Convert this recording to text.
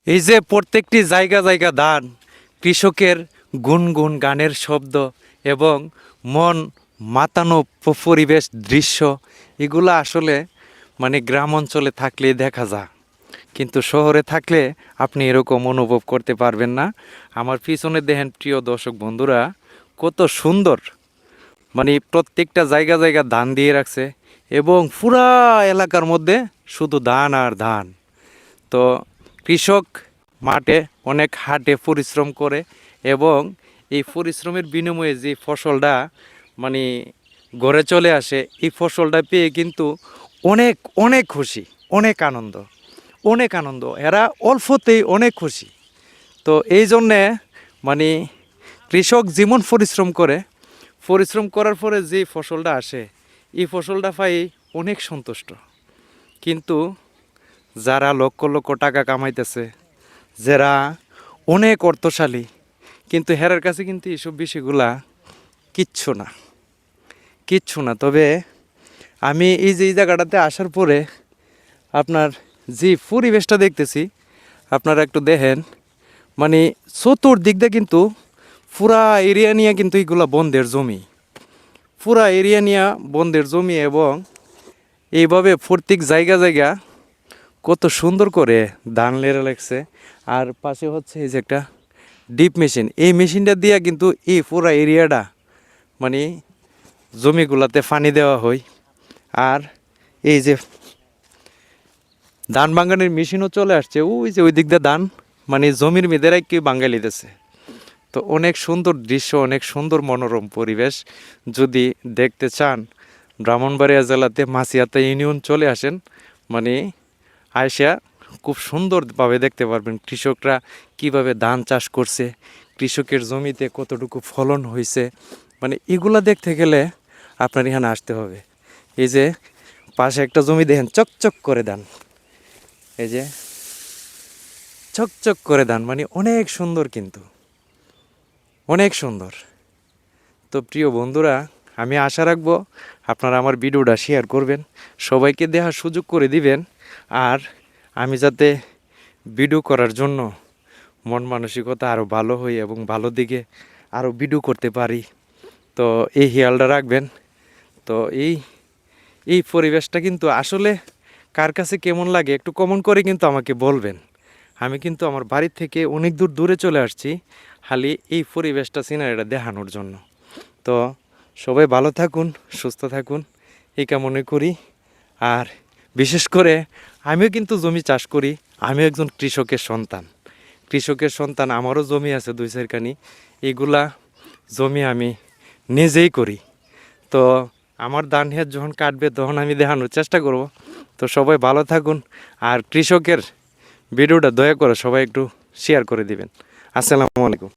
এই যে প্রত্যেকটি জায়গা জায়গা ধান, কৃষকের গুনগুন গানের শব্দ এবং মন মাতানো পরিবেশ দৃশ্য, এগুলো আসলে গ্রাম অঞ্চলে থাকলেই দেখা যায়, কিন্তু শহরে থাকলে আপনি এরকম অনুভব করতে পারবেন না। আমার পিছনে দেখেন প্রিয় দর্শক বন্ধুরা, কত সুন্দর, প্রত্যেকটা জায়গা জায়গা ধান দিয়ে রাখছে এবং পুরা এলাকার মধ্যে শুধু ধান আর ধান। তো কৃষক মাঠে অনেক হাটে পরিশ্রম করে এবং এই পরিশ্রমের বিনিময়ে যে ফসলটা মানে ঘরে চলে আসে, এই ফসলটা পেয়ে কিন্তু অনেক অনেক খুশি, অনেক আনন্দ, অনেক আনন্দ। এরা অল্পতেই অনেক খুশি। তো এই জন্যে মানে কৃষক যেমন পরিশ্রম করার পরে যে ফসলটা আসে, এই ফসলটা পাই অনেক সন্তুষ্ট। কিন্তু যারা লক্ষ লক্ষ টাকা কামাইতেছে, যারা অনেক অর্থশালী, কিন্তু হেরার কাছে কিন্তু এইসব বিষয়গুলা কিচ্ছু না, কিচ্ছু না। তবে আমি এই যে এই জায়গাটাতে আসার পরে আপনার যে পরিবেশটা দেখতেছি, আপনারা একটু দেখেন, চতুর্দিক দিয়ে কিন্তু পুরা এরিয়া নিয়ে কিন্তু এইগুলা বন্ধের জমি, পুরা এরিয়া নিয়ে বন্ধের জমি। এবং এইভাবে প্রত্যেক জায়গা জায়গা কত সুন্দর করে ধান লেরা লাগছে। আর পাশে হচ্ছে এই যে একটা ডিপ মেশিন, এই মেশিনটা দিয়ে কিন্তু এই পুরা এরিয়াটা জমিগুলাতে পানি দেওয়া হয়। আর এই যে ধান বাঙ্গানের মেশিনও চলে আসছে, ওই যে ওই দিক দিয়ে ধান জমির মেয়েদেরাই কেউ বাঙ্গালি দিতেছে। তো অনেক সুন্দর দৃশ্য, অনেক সুন্দর মনোরম পরিবেশ। যদি দেখতে চান, ব্রাহ্মণবাড়িয়া জেলাতে মাছিয়াতা ইউনিয়ন চলে আসেন, আয়সা খুব সুন্দরভাবে দেখতে পারবেন কৃষকরা কিভাবে ধান চাষ করছে, কৃষকের জমিতে কতটুকু ফলন হয়েছে। এগুলা দেখতে গেলে আপনার এখানে আসতে হবে। এই যে পাশে একটা জমি দেখেন, চকচক করে ধান, এই যে চকচক করে ধান, অনেক সুন্দর, কিন্তু অনেক সুন্দর। তো প্রিয় বন্ধুরা, আমি আশা রাখবো আপনারা আমার ভিডিওটা শেয়ার করবেন, সবাইকে দেখার সুযোগ করে দিবেন। আর আমি যাতে ভিডিও করার জন্য মন মানসিকতা আরও ভালো হই এবং ভালো দিকে আরও ভিডিও করতে পারি, তো এই খেয়ালটা রাখবেন। তো এই পরিবেশটা কিন্তু আসলে কার কাছে কেমন লাগে একটু কমেন্ট করে কিন্তু আমাকে বলবেন। আমি কিন্তু আমার বাড়ির থেকে অনেক দূর দূরে চলে আসছি খালি এই পরিবেশটা, সিনারিটা দেখানোর জন্য। তো সবাই ভালো থাকুন, সুস্থ থাকুন, এই কামনা করি। আর বিশেষ করে আমিও কিন্তু জমি চাষ করি, আমিও একজন কৃষকের সন্তান। আমারও জমি আছে 2-4 কানি, এইগুলা জমি আমি নিজেই করি। তো আমার ধান হেত যখন কাটবে তখন আমি দেখানোর চেষ্টা করব। তো সবাই ভালো থাকুন, আর কৃষকের ভিডিওটা দয়া করে সবাই একটু শেয়ার করে দিবেন। আসসালামু আলাইকুম।